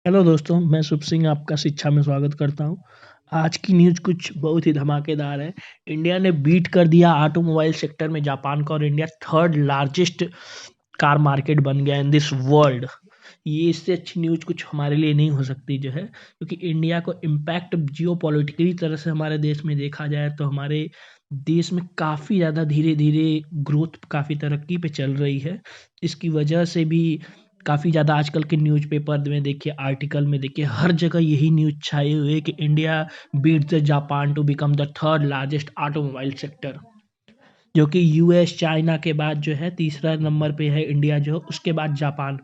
Hello दोस्तों, मैं शुभ सिंह आपका शिक्षा में स्वागत करता हूँ। आज की न्यूज़ कुछ बहुत ही धमाकेदार है। इंडिया ने बीट कर दिया ऑटोमोबाइल सेक्टर में जापान का और India third largest car market बन गया इन दिस वर्ल्ड। ये इससे अच्छी न्यूज़ कुछ हमारे लिए नहीं हो सकती जो है, क्योंकि इंडिया को इम्पैक्ट जियोपॉलिटिकली तरह से हमारे देश में देखा जाए तो हमारे देश में काफ़ी ज़्यादा धीरे-धीरे ग्रोथ काफ़ी तरक्की पे चल रही है। इसकी वजह से भी काफ़ी ज़्यादा आजकल के न्यूज़पेपर में देखिए, आर्टिकल में देखिए, हर जगह यही न्यूज़ छाई हुई है कि India beat the Japan to become the third largest automobile sector, जो कि यूएस चाइना के बाद जो है तीसरा नंबर पे है इंडिया जो है, उसके बाद जापान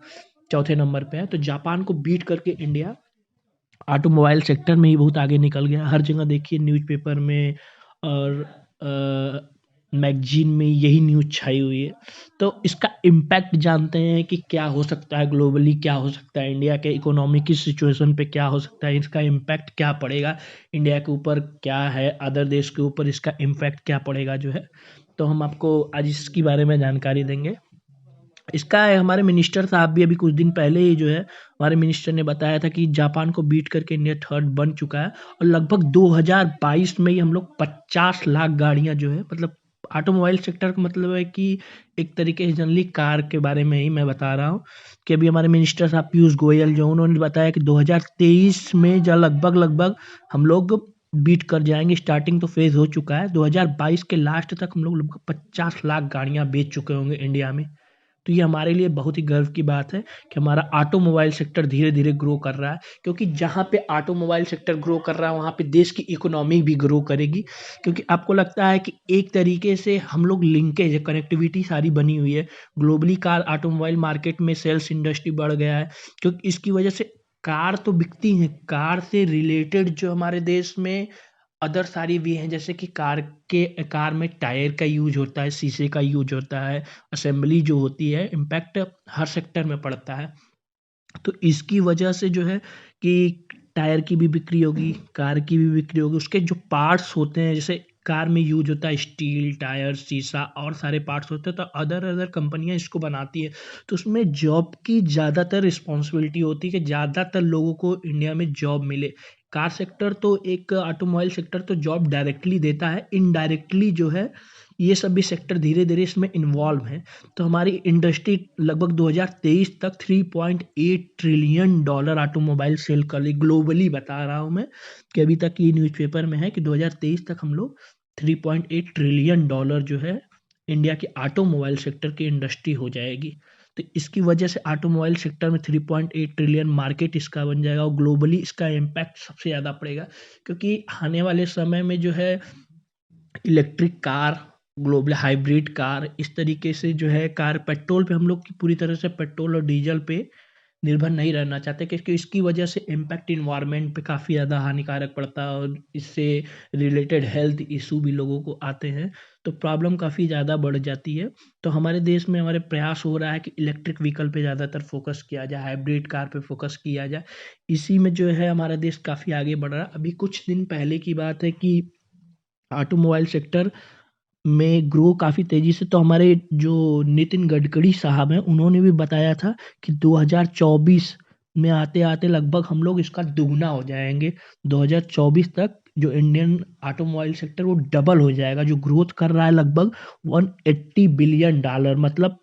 चौथे नंबर पे है। तो जापान को बीट करके इंडिया ऑटोमोबाइल सेक्टर में ही बहुत आगे निकल गया। हर जगह देखिए न्यूज़पेपर में और मैगजीन में यही न्यूज़ छाई हुई है। तो इसका इम्पैक्ट जानते हैं कि क्या हो सकता है, ग्लोबली क्या हो सकता है, इंडिया के इकोनॉमी की सिचुएशन पे क्या हो सकता है, इसका इम्पैक्ट क्या पड़ेगा, इंडिया के ऊपर क्या है, अदर देश के ऊपर इसका इम्पैक्ट क्या पड़ेगा जो है। तो हम आपको आज इसके बारे में जानकारी देंगे। इसका हमारे मिनिस्टर साहब भी अभी कुछ दिन पहले ही जो है, हमारे मिनिस्टर ने बताया था कि जापान को बीट करके इंडिया थर्ड बन चुका है और लगभग 2022 में ही हम लोग 50 लाख गाड़ियां जो है, मतलब ऑटोमोबाइल सेक्टर का मतलब है कि एक तरीके से जनरली कार के बारे में ही मैं बता रहा हूँ कि अभी हमारे मिनिस्टर साहब पीयूष गोयल जो उन्होंने बताया कि 2023 में जो लगभग लगभग हम लोग बीट कर जाएंगे। स्टार्टिंग तो फेज हो चुका है, 2022 के लास्ट तक हम लोग लगभग 50 लाख गाड़ियां बेच चुके होंगे इंडिया में। तो ये हमारे लिए बहुत ही गर्व की बात है कि हमारा ऑटोमोबाइल सेक्टर धीरे-धीरे ग्रो कर रहा है, क्योंकि जहाँ पे ऑटोमोबाइल सेक्टर ग्रो कर रहा है, वहाँ पे देश की इकोनॉमी भी ग्रो करेगी। क्योंकि आपको लगता है कि एक तरीके से हम लोग लिंकेज है, कनेक्टिविटी सारी बनी हुई है। ग्लोबली कार ऑटोमोबाइल मार्केट में सेल्स इंडस्ट्री बढ़ गया है, क्योंकि इसकी वजह से कार तो बिकती हैं, कार से रिलेटेड जो हमारे देश में अदर सारी भी हैं, जैसे कि कार में टायर का यूज़ होता है, शीशे का यूज़ होता है, असेंबली जो होती है, इम्पैक्ट हर सेक्टर में पड़ता है। तो इसकी वजह से जो है कि टायर की भी बिक्री होगी, कार की भी बिक्री होगी, उसके जो पार्ट्स होते हैं, जैसे कार में यूज़ होता है स्टील, टायर, शीशा और सारे पार्ट्स होते हैं, तो अदर अदर कंपनियाँ इसको बनाती हैं। तो उसमें जॉब की ज़्यादातर रिस्पॉन्सिबिलिटी होती है कि ज़्यादातर लोगों को इंडिया में जॉब मिले। कार सेक्टर तो एक ऑटोमोबाइल सेक्टर तो जॉब डायरेक्टली देता है, इनडायरेक्टली जो है ये सब भी सेक्टर धीरे-धीरे इसमें इन्वॉल्व हैं। तो हमारी इंडस्ट्री लगभग 2023 तक 3.8 ट्रिलियन डॉलर ऑटोमोबाइल सेल कर ली। ग्लोबली बता रहा हूँ मैं कि अभी तक ये न्यूज़पेपर में है कि 2023 तक हम लोग 3.8 ट्रिलियन डॉलर जो है इंडिया की ऑटोमोबाइल सेक्टर की इंडस्ट्री हो जाएगी। तो इसकी वजह से ऑटोमोबाइल सेक्टर में 3.8 ट्रिलियन मार्केट इसका बन जाएगा और ग्लोबली इसका इम्पैक्ट सबसे ज़्यादा पड़ेगा, क्योंकि आने वाले समय में जो है electric car, global hybrid car, इस तरीके से जो है कार पेट्रोल पे हम लोग की पूरी तरह से पेट्रोल और डीजल पे निर्भर नहीं रहना चाहते, क्योंकि इसकी वजह से इम्पैक्ट इन्वायरमेंट पे काफ़ी ज़्यादा हानिकारक पड़ता है और इससे रिलेटेड हेल्थ इशू भी लोगों को आते हैं, तो प्रॉब्लम काफ़ी ज़्यादा बढ़ जाती है। तो हमारे देश में हमारे प्रयास हो रहा है कि इलेक्ट्रिक व्हीकल पे ज़्यादातर फोकस किया जाए, हाइब्रिड कार पे फोकस किया जाए। इसी में जो है हमारा देश काफ़ी आगे बढ़ रहा है। अभी कुछ दिन पहले की बात है कि ऑटोमोबाइल सेक्टर में ग्रो काफ़ी तेज़ी से, तो हमारे जो नितिन गडकरी साहब हैं, उन्होंने भी बताया था कि 2024 में आते-आते लगभग हम लोग इसका दुगना हो जाएँगे। 2024 तक जो इंडियन ऑटोमोबाइल सेक्टर वो डबल हो जाएगा, जो ग्रोथ कर रहा है लगभग 180 बिलियन डॉलर, मतलब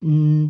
उम,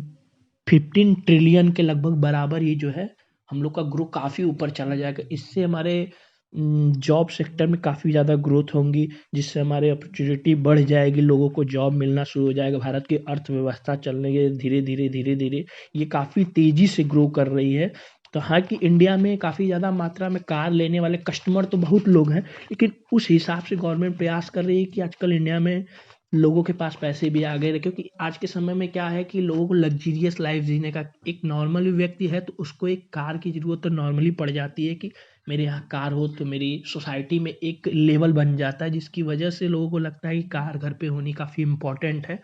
15 ट्रिलियन के लगभग बराबर ये जो है, हम लोग का ग्रो काफ़ी ऊपर चला जाएगा। इससे हमारे जॉब सेक्टर में काफ़ी ज़्यादा ग्रोथ होंगी, जिससे हमारे अपॉर्चुनिटी बढ़ जाएगी, लोगों को जॉब मिलना शुरू हो जाएगा। भारत की अर्थव्यवस्था चलने के धीरे-धीरे ये काफ़ी तेज़ी से ग्रो कर रही है। तो हाँ, कि इंडिया में काफ़ी ज़्यादा मात्रा में कार लेने वाले कस्टमर तो बहुत लोग हैं, लेकिन उस हिसाब से गवर्नमेंट प्रयास कर रही है कि आजकल इंडिया में लोगों के पास पैसे भी आ गए हैं, क्योंकि आज के समय में क्या है कि लोगों को लग्ज़रियस लाइफ़ जीने का, एक नॉर्मल व्यक्ति है तो उसको एक कार की ज़रूरत तो नॉर्मली पड़ जाती है कि मेरे यहाँ कार हो तो मेरी सोसाइटी में एक लेवल बन जाता है, जिसकी वजह से लोगों को लगता है कि कार घर पे होनी काफ़ी इम्पोर्टेंट है।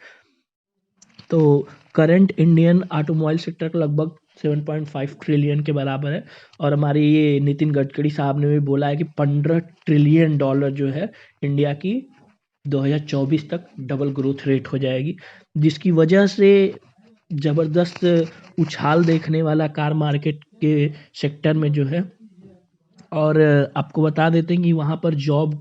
तो करंट इंडियन ऑटोमोबाइल सेक्टर का लगभग 7.5 ट्रिलियन के बराबर है और हमारे ये नितिन गडकरी साहब ने भी बोला है कि 15 ट्रिलियन डॉलर जो है इंडिया की 2024 तक डबल ग्रोथ रेट हो जाएगी, जिसकी वजह से ज़बरदस्त उछाल देखने वाला कार मार्केट के सेक्टर में जो है। और आपको बता देते हैं कि वहाँ पर जॉब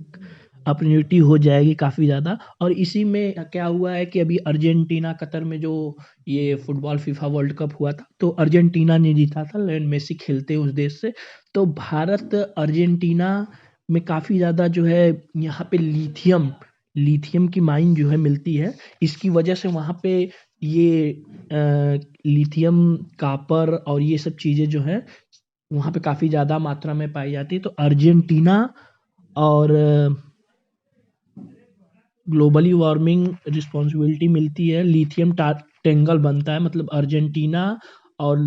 अपॉर्चुनिटी हो जाएगी काफ़ी ज़्यादा। और इसी में क्या हुआ है कि अभी अर्जेंटीना कतर में जो ये फुटबॉल फीफा वर्ल्ड कप हुआ था, तो अर्जेंटीना ने जीता था, लियोनेल मेसी खेलते हैं उस देश से। तो भारत अर्जेंटीना में काफ़ी ज़्यादा जो है यहाँ पे लिथियम लिथियम की माइन जो है मिलती है। इसकी वजह से वहाँ पे ये लिथियम, कॉपर और ये सब चीज़ें जो है वहाँ पे काफ़ी ज़्यादा मात्रा में पाई जाती है। तो अर्जेंटीना और ग्लोबली वार्मिंग रिस्पॉन्सिबिलिटी मिलती है, लिथियम टेंगल बनता है, मतलब अर्जेंटीना और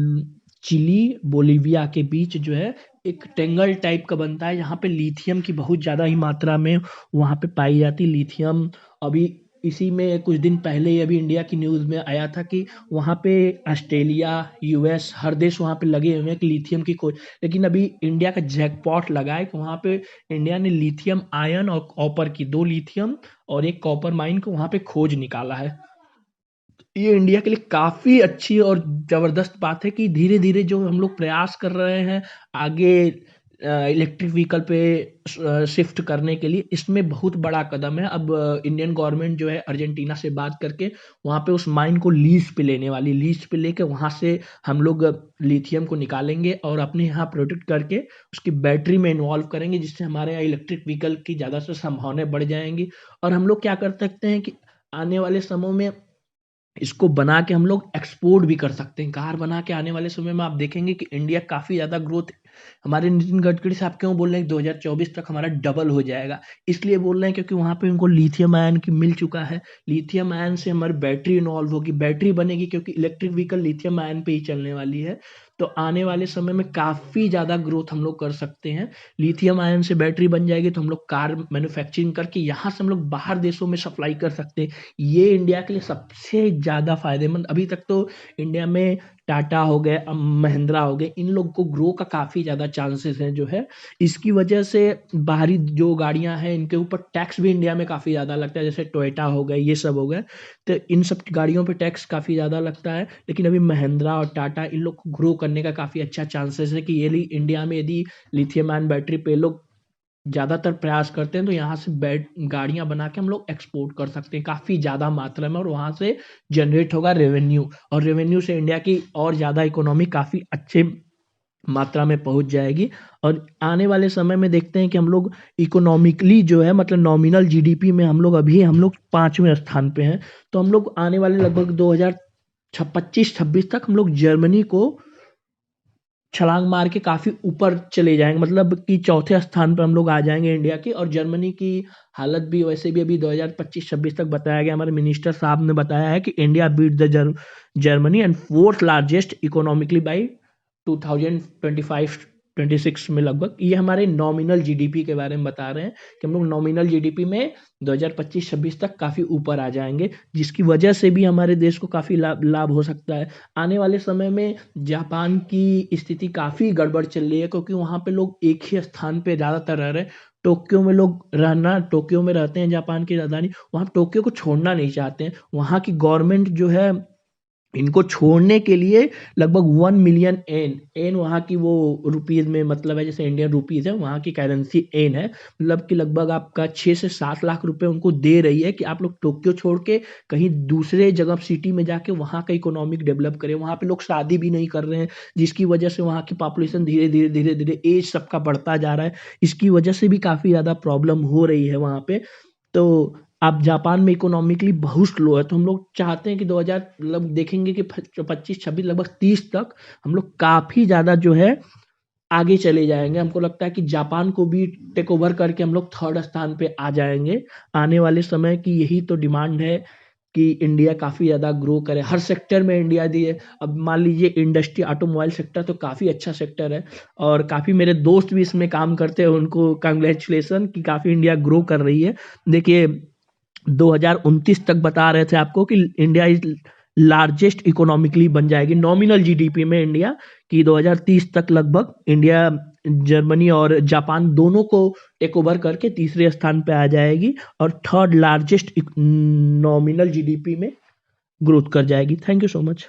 चिली बोलीविया के बीच जो है एक टेंगल टाइप का बनता है, यहाँ पे लिथियम की बहुत ज़्यादा ही मात्रा में वहाँ पे पाई जाती है लिथियम। अभी इसी में कुछ दिन पहले ही अभी इंडिया की न्यूज़ में आया था कि वहाँ पे ऑस्ट्रेलिया, यूएस हर देश वहाँ पे लगे हुए हैं कि लिथियम की खोज। लेकिन अभी इंडिया का जैकपॉट लगा है कि वहाँ पे इंडिया ने लिथियम आयन और कॉपर की 2 लिथियम और 1 कॉपर माइन को वहाँ पे खोज निकाला है। ये इंडिया के लिए काफ़ी अच्छी और ज़बरदस्त बात है कि धीरे-धीरे जो हम लोग प्रयास कर रहे हैं आगे इलेक्ट्रिक व्हीकल पे शिफ्ट करने के लिए, इसमें बहुत बड़ा कदम है। अब इंडियन गवर्नमेंट जो है अर्जेंटीना से बात करके वहाँ पे उस माइन को लीज़ पे लेने वाली, लीज़ पे लेके वहाँ से हम लोग लिथियम को निकालेंगे और अपने यहाँ प्रोटेक्ट करके उसकी बैटरी में इन्वॉल्व करेंगे, जिससे हमारे यहाँ इलेक्ट्रिक व्हीकल की ज़्यादा से संभावनाएँ बढ़ जाएँगी। और हम लोग क्या कर सकते हैं कि आने वाले समय में इसको बना के हम लोग एक्सपोर्ट भी कर सकते हैं। कार बना के आने वाले समय में आप देखेंगे कि इंडिया काफ़ी ज़्यादा ग्रोथ, हमारे नितिन गडकरी साहब क्यों बोल रहे हैं कि 2024 तक हमारा डबल हो जाएगा। इसलिए बोल रहे हैं क्योंकि वहाँ पे उनको लिथियम आयन की मिल चुका है। लिथियम आयन से हमारी बैटरी इन्वॉल्व होगी, बैटरी बनेगी क्योंकि इलेक्ट्रिक व्हीकल लिथियम आयन पे ही चलने वाली है। तो आने वाले समय में काफ़ी ज़्यादा ग्रोथ हम लोग कर सकते हैं। लिथियम आयन से बैटरी बन जाएगी तो हम लोग कार मैन्युफैक्चरिंग करके यहाँ से हम लोग बाहर देशों में सप्लाई कर सकते हैं। ये इंडिया के लिए सबसे ज़्यादा फ़ायदेमंद, अभी तक तो इंडिया में टाटा हो गए, महिंद्रा हो गए, इन लोग को ग्रो का काफ़ी ज़्यादा चांसेस हैं जो है। इसकी वजह से बाहरी जो गाड़ियाँ हैं इनके ऊपर टैक्स भी इंडिया में काफ़ी ज़्यादा लगता है, जैसे टोयोटा हो गए, ये सब हो गए। तो इन सब गाड़ियों पे टैक्स काफ़ी ज़्यादा लगता है। लेकिन अभी महिंद्रा और टाटा इन लोग को ग्रो करने का काफ़ी अच्छा चांसेस है कि ये इंडिया में यदि लिथियम आयन बैटरी पे लोग ज़्यादातर प्रयास करते हैं तो यहाँ से गाड़ियाँ बना के हम लोग एक्सपोर्ट कर सकते हैं काफ़ी ज़्यादा मात्रा में, और वहाँ से जनरेट होगा रेवेन्यू, और रेवेन्यू से इंडिया की और ज़्यादा इकोनॉमी काफ़ी अच्छे मात्रा में पहुँच जाएगी। और आने वाले समय में देखते हैं कि हम लोग इकोनॉमिकली जो है, मतलब नॉमिनल जीडीपी में हम लोग 5वें स्थान पे हैं। तो हम लोग आने वाले लगभग 2025-26 तक हम लोग जर्मनी को छलांग मार के काफ़ी ऊपर चले जाएँगे, मतलब कि चौथे स्थान पे हम लोग आ जाएँगे इंडिया के। और जर्मनी की हालत भी वैसे भी अभी 2025-26 तक बताया गया, हमारे मिनिस्टर साहब ने बताया है कि India beat the Germany and fourth largest economically by 2025-26 में लगभग। ये हमारे नॉमिनल जीडीपी के बारे में बता रहे हैं कि हम लोग नॉमिनल जीडीपी में 2025-26 तक काफ़ी ऊपर आ जाएँगे, जिसकी वजह से भी हमारे देश को काफ़ी लाभ हो सकता है। आने वाले समय में जापान की स्थिति काफ़ी गड़बड़ चल रही है, क्योंकि वहाँ पे लोग एक ही स्थान पे ज़्यादातर रह रहे हैं। टोक्यो में रहते हैं जापान की राजधानी, वहाँ टोक्यो को छोड़ना नहीं चाहते हैं। वहाँ की गवर्नमेंट जो है इनको छोड़ने के लिए लगभग 1 मिलियन एन वहाँ की वो रुपीज़ में, मतलब है जैसे इंडियन रुपीज़ है, वहाँ की करेंसी एन है, मतलब कि लगभग आपका 6 से 7 लाख रुपए उनको दे रही है कि आप लोग टोक्यो छोड़ के कहीं दूसरे जगह सिटी में जाके वहाँ का इकोनॉमिक डेवलप करें। वहाँ पे लोग शादी भी नहीं कर रहे हैं, जिसकी वजह से वहाँ की पॉपुलेशन धीरे-धीरे एज सबका बढ़ता जा रहा है। इसकी वजह से भी काफ़ी ज़्यादा प्रॉब्लम हो रही है वहाँ पे। तो आप जापान में इकोनॉमिकली बहुत स्लो है, तो हम लोग चाहते हैं कि 2000 मतलब देखेंगे कि 25-26 लगभग 30 तक हम लोग काफ़ी ज़्यादा जो है आगे चले जाएँगे। हमको लगता है कि जापान को भी टेक ओवर करके हम लोग 3rd स्थान पे आ जाएँगे आने वाले समय की। यही तो डिमांड है कि इंडिया काफ़ी ज़्यादा ग्रो करे, हर सेक्टर में इंडिया दिए। अब मान लीजिए इंडस्ट्री, ऑटोमोबाइल सेक्टर तो काफ़ी अच्छा सेक्टर है, और काफ़ी मेरे दोस्त भी इसमें काम करते हैं, उनको कांग्रेचुलेसन कि काफ़ी इंडिया ग्रो कर रही है। देखिए 2029 तक बता रहे थे आपको कि इंडिया इज लार्जेस्ट इकोनॉमिकली बन जाएगी नॉमिनल जीडीपी में इंडिया, कि 2030 तक लगभग इंडिया जर्मनी और जापान दोनों को टेक ओवर करके तीसरे स्थान पे आ जाएगी और 3rd लार्जेस्ट नॉमिनल जीडीपी में ग्रोथ कर जाएगी। Thank you so much.